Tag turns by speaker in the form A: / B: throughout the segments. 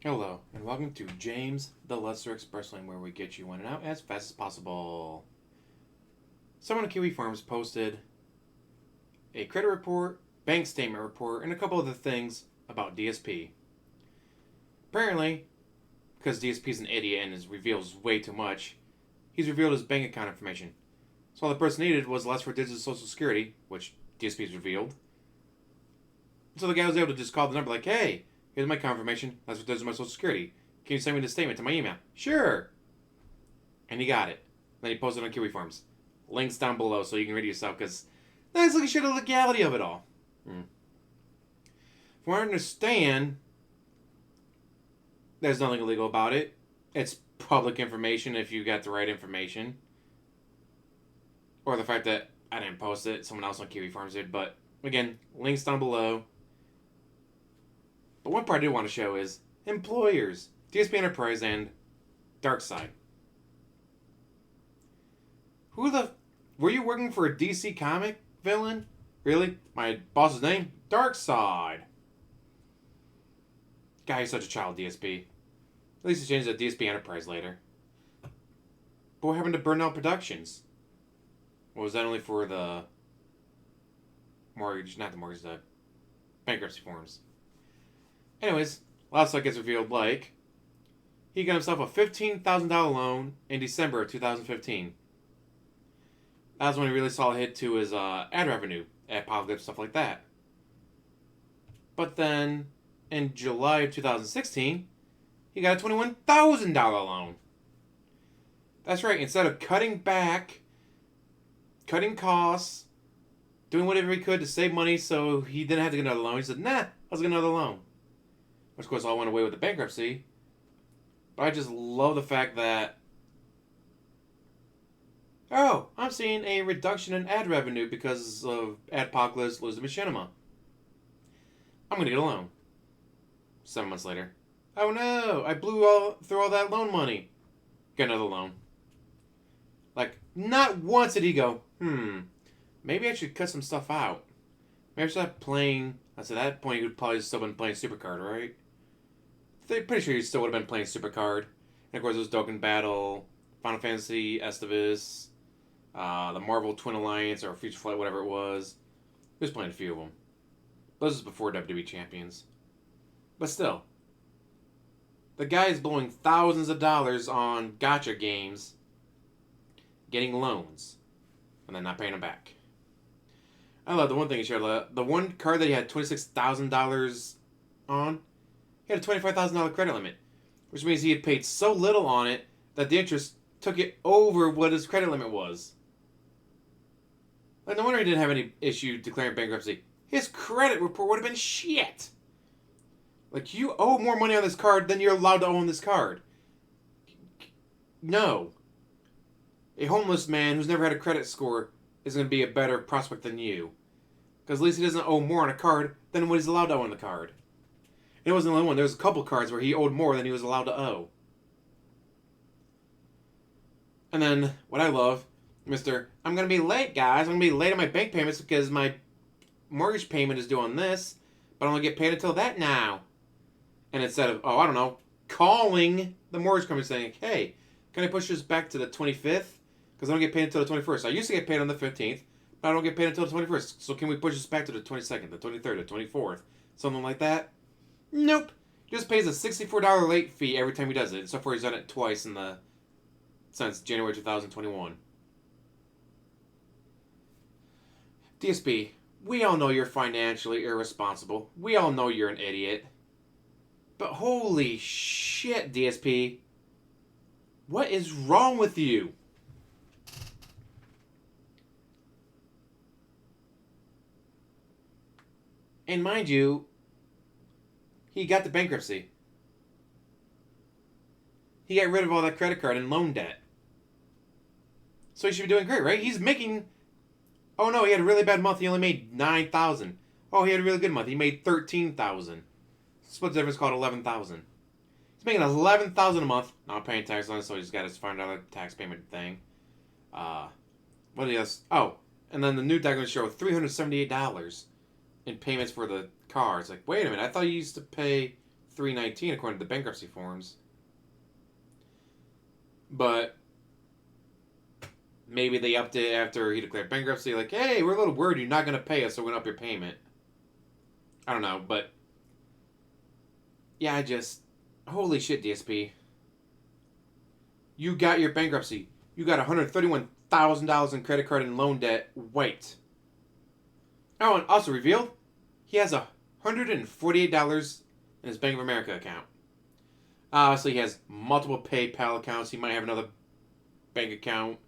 A: Hello, and welcome to James the Lesser Express Lane, where we get you in and out as fast as possible. Someone at Kiwi Farms posted a credit report, bank statement report, and a couple other things about DSP. Apparently, because DSP is an idiot and reveals way too much, he's revealed his bank account information. So all the person needed was the last 4 digits of Social Security, which DSP's revealed. So the guy was able to just call the number like, hey, here's my confirmation. That's what does my Social Security. Can you send me the statement to my email? Sure. And he got it. Then he posted it on Kiwi Farms. Links down below so you can read it yourself, because that's like a shit of the legality of it all. From what I understand, there's nothing illegal about it. It's public information if you got the right information. Or the fact that I didn't post it, someone else on Kiwi Farms did. But again, links down below. But one part I do want to show is employers, DSP Enterprise and Darkside. Were you working for a DC comic villain? Really? My boss's name? Darkside. Guy, he's such a child, DSP. At least he changed to DSP Enterprise later. But what happened to Burnout Productions? Or was that only for the mortgage, not the mortgage, the bankruptcy forms? Anyways, last stuff gets revealed like he got himself a $15,000 loan in December of 2015. That was when he really saw a hit to his ad revenue, Apocalypse, stuff like that. But then, in July of 2016, he got a $21,000 loan. That's right, instead of cutting back, cutting costs, doing whatever he could to save money so he didn't have to get another loan, he said, nah, let's get another loan. Which, of course, all went away with the bankruptcy. But I just love the fact that, oh, I'm seeing a reduction in ad revenue because of Adpocalypse losing machinima. I'm going to get a loan. 7 months later. Oh no, I blew through all that loan money. Get another loan. Like, not once did he go, maybe I should cut some stuff out. Maybe I should stop playing. At that point, he would probably still been playing Supercard, right? They're pretty sure he still would have been playing Supercard. And of course, it was Dokkan Battle, Final Fantasy, Estivus, the Marvel Twin Alliance, or Future Flight, whatever it was. He was playing a few of them. This was before WWE Champions. But still, the guy is blowing thousands of dollars on gacha games, getting loans, and then not paying them back. I love the one thing he shared. The one card that he had $26,000 on, he had a $25,000 credit limit, which means he had paid so little on it that the interest took it over what his credit limit was. Like, no wonder he didn't have any issue declaring bankruptcy. His credit report would have been shit. Like, you owe more money on this card than you're allowed to own this card. No. A homeless man who's never had a credit score is going to be a better prospect than you. Because at least he doesn't owe more on a card than what he's allowed to owe on the card. And it wasn't the only one. There was a couple cards where he owed more than he was allowed to owe. And then, what I love, Mr. I'm going to be late, guys. I'm going to be late on my bank payments because my mortgage payment is due on this, but I don't get paid until that now. And instead of, I don't know, calling the mortgage company saying, hey, can I push this back to the 25th? Because I don't get paid until the 21st. I used to get paid on the 15th, but I don't get paid until the 21st. So can we push this back to the 22nd, the 23rd, the 24th? Something like that? Nope. He just pays a $64 late fee every time he does it. So far he's done it twice since January 2021. DSP, we all know you're financially irresponsible. We all know you're an idiot. But holy shit, DSP. What is wrong with you? And mind you, he got the bankruptcy. He got rid of all that credit card and loan debt. So he should be doing great, right? He's making... Oh no, he had a really bad month. He only made $9,000. Oh, he had a really good month. He made $13,000. Split difference called $11,000. He's making $11,000 a month. Not paying tax on it, so he's got his $500 tax payment thing. What else? Oh, and then the new deck going to show $378 in payments for the car. It's like, wait a minute, I thought you used to pay $319 according to the bankruptcy forms. But maybe they upped it after he declared bankruptcy. Like, hey, we're a little worried you're not going to pay us, so we're going to up your payment. I don't know, but yeah, holy shit, DSP. You got your bankruptcy. You got $131,000 in credit card and loan debt wiped. Oh, and also revealed, he has $148 in his Bank of America account. Obviously, he has multiple PayPal accounts. He might have another bank account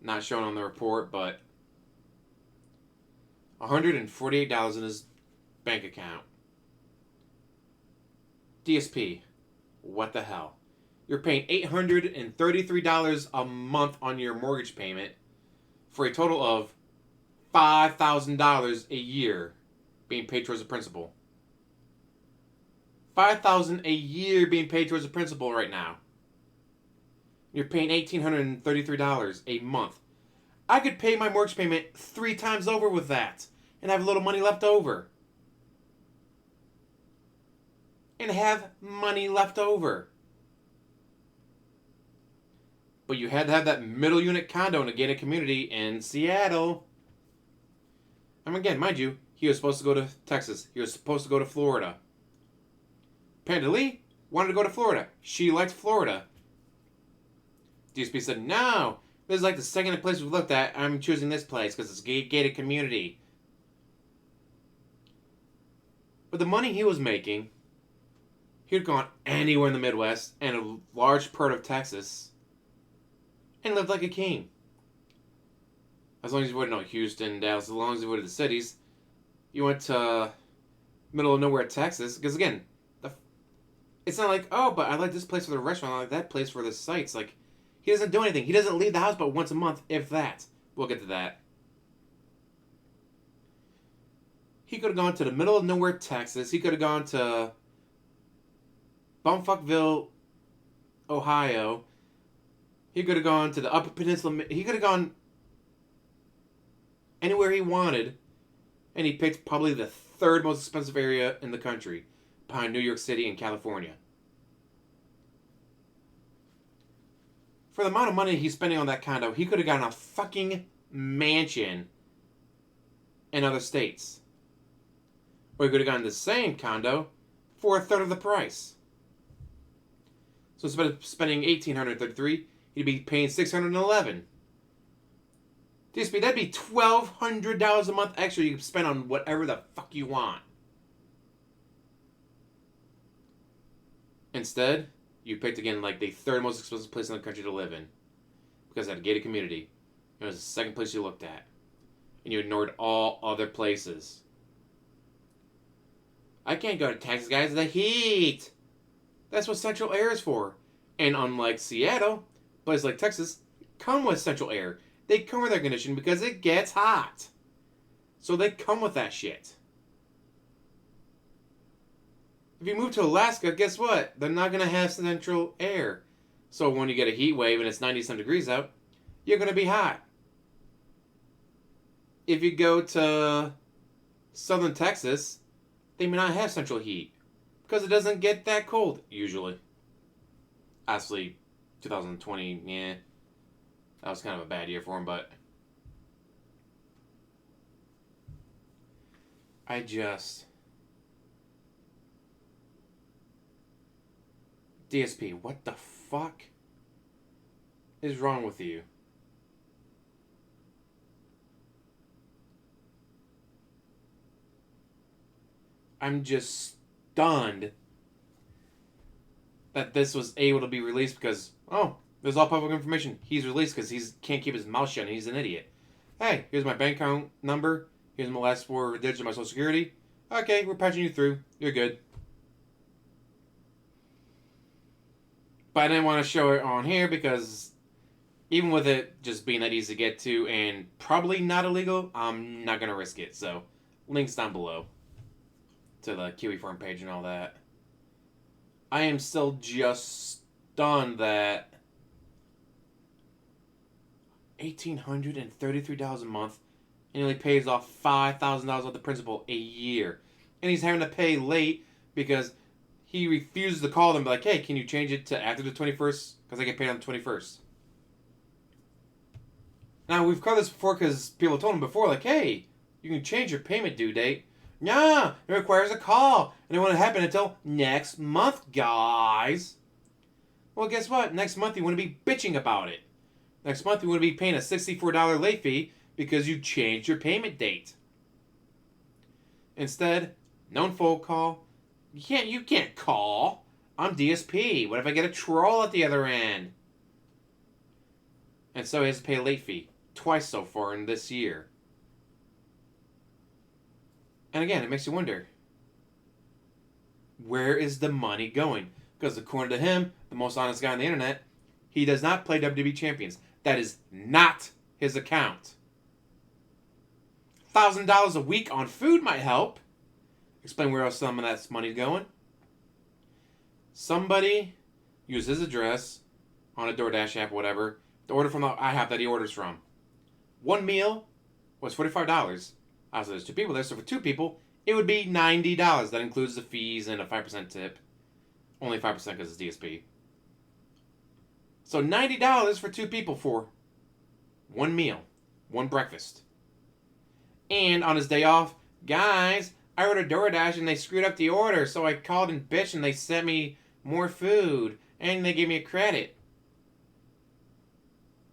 A: not shown on the report, but $148 in his bank account. DSP, what the hell? You're paying $833 a month on your mortgage payment for a total of $5,000 a year being paid towards the principal. $5,000 a year being paid towards the principal right now. You're paying $1,833 a month. I could pay my mortgage payment 3 times over with that and have a little money left over. And have money left over. But you had to have that middle unit condo in a gated community in Seattle. I mean, again, mind you, he was supposed to go to Texas. He was supposed to go to Florida. Panda Lee wanted to go to Florida. She liked Florida. DSP said, no, this is like the second place we've looked at. I'm choosing this place because it's a gated community. But the money he was making, he would have gone anywhere in the Midwest and a large part of Texas and lived like a king. As long as you wouldn't know Houston, Dallas, as long as you would the cities. You went to middle of nowhere, Texas, because again, it's not like, oh, but I like this place for the restaurant, I like that place for the sites. Like, he doesn't do anything. He doesn't leave the house but once a month, if that. We'll get to that. He could have gone to the middle of nowhere, Texas. He could have gone to Bumfuckville, Ohio. He could have gone to the Upper Peninsula. He could have gone anywhere he wanted, and he picked probably the 3rd most expensive area in the country, behind New York City and California. For the amount of money he's spending on that condo, he could have gotten a fucking mansion in other states. Or he could have gotten the same condo for a 1/3 of the price. So instead of spending $1,833, he'd be paying $611. DSP, that'd be $1,200 a month extra you can spend on whatever the fuck you want. Instead, you picked again like the 3rd most expensive place in the country to live in. Because it had a gated community. It was the 2nd place you looked at. And you ignored all other places. I can't go to Texas, guys. The heat! That's what central air is for. And unlike Seattle, places like Texas come with central air. They come with air conditioning because it gets hot. So they come with that shit. If you move to Alaska, guess what? They're not going to have central air. So when you get a heat wave and it's 90-some degrees out, you're going to be hot. If you go to southern Texas, they may not have central heat. Because it doesn't get that cold, usually. Actually, 2020, yeah. That was kind of a bad year for him, but DSP, what the fuck is wrong with you? I'm just stunned that this was able to be released because, oh, there's all public information. He's released because he can't keep his mouth shut and he's an idiot. Hey, here's my bank account number. Here's my last 4 digits of my social security. Okay, we're patching you through. You're good. But I didn't want to show it on here because even with it just being that easy to get to and probably not illegal, I'm not going to risk it. So, links down below to the Kiwi forum page and all that. I am still just stunned that $1,833 a month and he only pays off $5,000 of the principal a year. And he's having to pay late because he refuses to call them, like, hey, can you change it to after the 21st? Because I get paid on the 21st. Now, we've covered this before because people told him before, like, hey, you can change your payment due date. Nah, it requires a call. And it won't happen until next month, guys. Well, guess what? Next month you want to be bitching about it. Next month you want to be paying a $64 late fee because you changed your payment date. Instead, no phone call. You can't call. I'm DSP. What if I get a troll at the other end? And so he has to pay a late fee. Twice so far in this year. And again, it makes you wonder, where is the money going? Because according to him, the most honest guy on the internet, he does not play WWE Champions. That is not his account. $1,000 a week on food might help. Explain where else some of that money's going. Somebody used his address on a Doordash app, whatever, to order from the IHOP that he orders from. One meal was $45. Also, there's 2 people there, so for 2 people, it would be $90. That includes the fees and a 5% tip. Only 5% because it's DSP. So $90 for 2 people for one meal, one breakfast. And on his day off, guys, I ordered DoorDash and they screwed up the order, so I called and bitched and they sent me more food and they gave me a credit.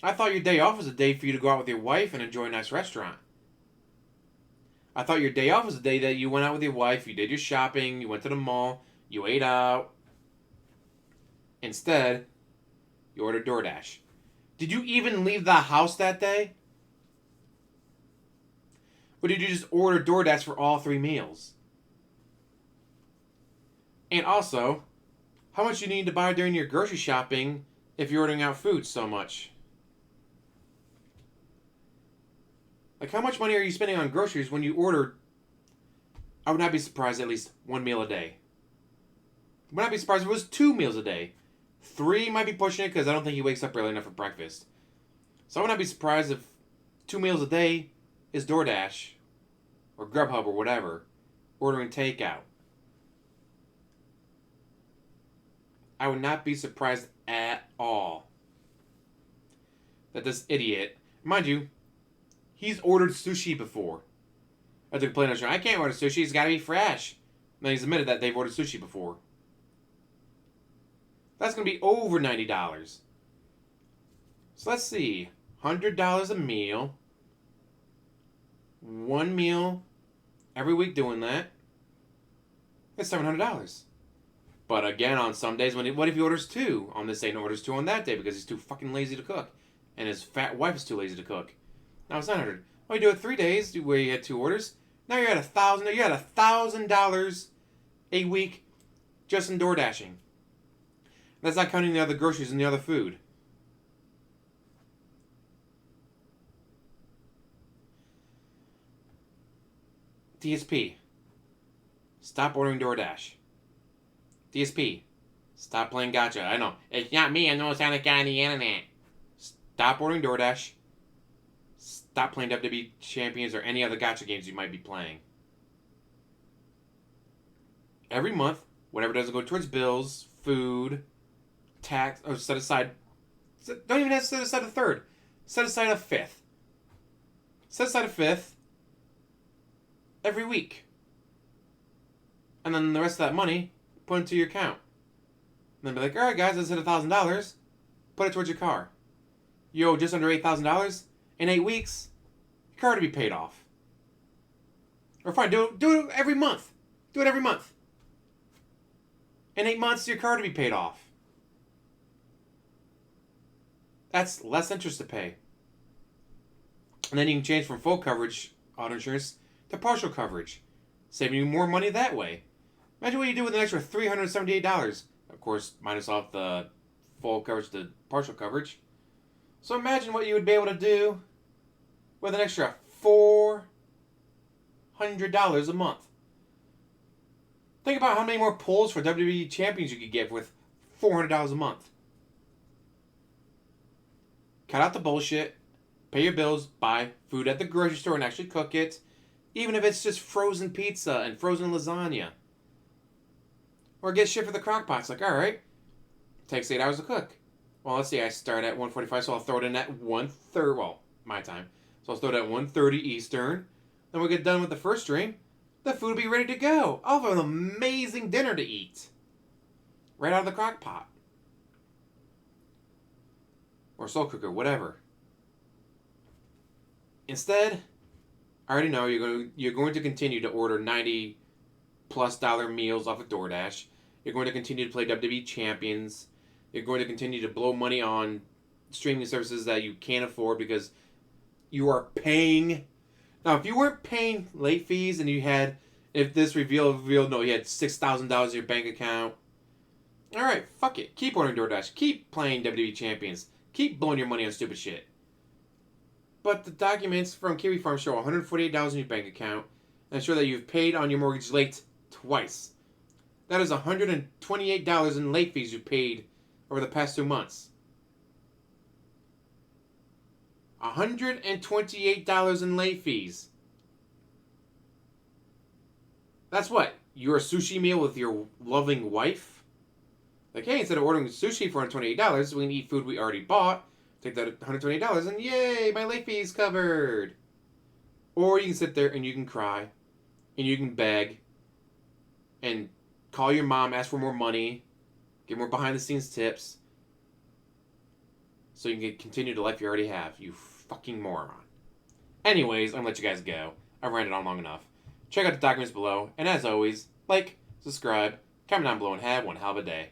A: I thought your day off was a day for you to go out with your wife and enjoy a nice restaurant. I thought your day off was a day that you went out with your wife, you did your shopping, you went to the mall, you ate out. Instead, you ordered DoorDash. Did you even leave the house that day? Or did you just order DoorDash for all 3 meals? And also, how much you need to buy during your grocery shopping if you're ordering out food so much? Like, how much money are you spending on groceries when you order? I would not be surprised at least 1 meal a day. I would not be surprised if it was 2 meals a day. 3 might be pushing it because I don't think he wakes up early enough for breakfast. So I would not be surprised if 2 meals a day is DoorDash or Grubhub or whatever, ordering takeout. I would not be surprised at all that this idiot, mind you, he's ordered sushi before. I had to complain, I can't order sushi, it's got to be fresh. And then he's admitted that they've ordered sushi before. That's going to be over $90. So let's see. $100 a meal. 1 meal every week doing that. That's $700. But again, on some days, what if he orders 2 on this day and orders 2 on that day because he's too fucking lazy to cook? And his fat wife is too lazy to cook. Now it's $900. Well, you do it 3 days where you had 2 orders. Now you're at $1,000. You're at $1,000 a week just in door dashing. That's not counting the other groceries and the other food. DSP, stop ordering DoorDash. DSP, stop playing gotcha. I know. It's not me, I know it's on the guy on the internet. Stop ordering DoorDash. Stop playing WWE Champions or any other gotcha games you might be playing. Every month, whatever doesn't go towards bills, food, tax, or set aside. Don't even have to set aside a third. Set aside a fifth. Set aside a fifth every week. And then the rest of that money, put into your account. And then be like, alright guys, let's hit $1,000. Put it towards your car. You owe just under $8,000. In 8 weeks, your car to be paid off. Or fine, do it every month. Do it every month. In 8 months, your car to be paid off. That's less interest to pay. And then you can change from full coverage auto insurance to partial coverage, saving you more money that way. Imagine what you do with an extra $378. Of course, minus off the full coverage to partial coverage. So imagine what you would be able to do with an extra $400 a month. Think about how many more pulls for WWE Champions you could get with $400 a month. Cut out the bullshit, pay your bills, buy food at the grocery store and actually cook it, even if it's just frozen pizza and frozen lasagna. Or get shit for the crock pot. It's like, alright, takes 8 hours to cook. Well, let's see, I start at 1:45, so I'll throw it in at 1:30, well, my time. So I'll throw it at 1:30 Eastern. Then we'll get done with the first stream. The food will be ready to go. I'll have an amazing dinner to eat. Right out of the crock pot. Or slow cooker, whatever. Instead, I already know you're going to continue to order $90+ meals off of DoorDash. You're going to continue to play WWE Champions. You're going to continue to blow money on streaming services that you can't afford because you are paying. Now, if you weren't paying late fees and you had, if this revealed, no, you had $6,000 in your bank account. All right, fuck it. Keep ordering DoorDash. Keep playing WWE Champions. Keep blowing your money on stupid shit. But the documents from Kiwi Farm show $148 in your bank account and show that you've paid on your mortgage late twice. That is $128 in late fees you paid over the past 2 months. $128 in late fees. That's what? Your sushi meal with your loving wife? Like, hey, instead of ordering sushi for $128, we can eat food we already bought. Take that $120 and yay, my late fees covered. Or you can sit there and you can cry. And you can beg. And call your mom, ask for more money. Get more behind the scenes tips. So you can continue the life you already have. You fucking moron. Anyways, I'm going to let you guys go. I've ranted on long enough. Check out the documents below. And as always, like, subscribe, comment down below, and have one hell of a day.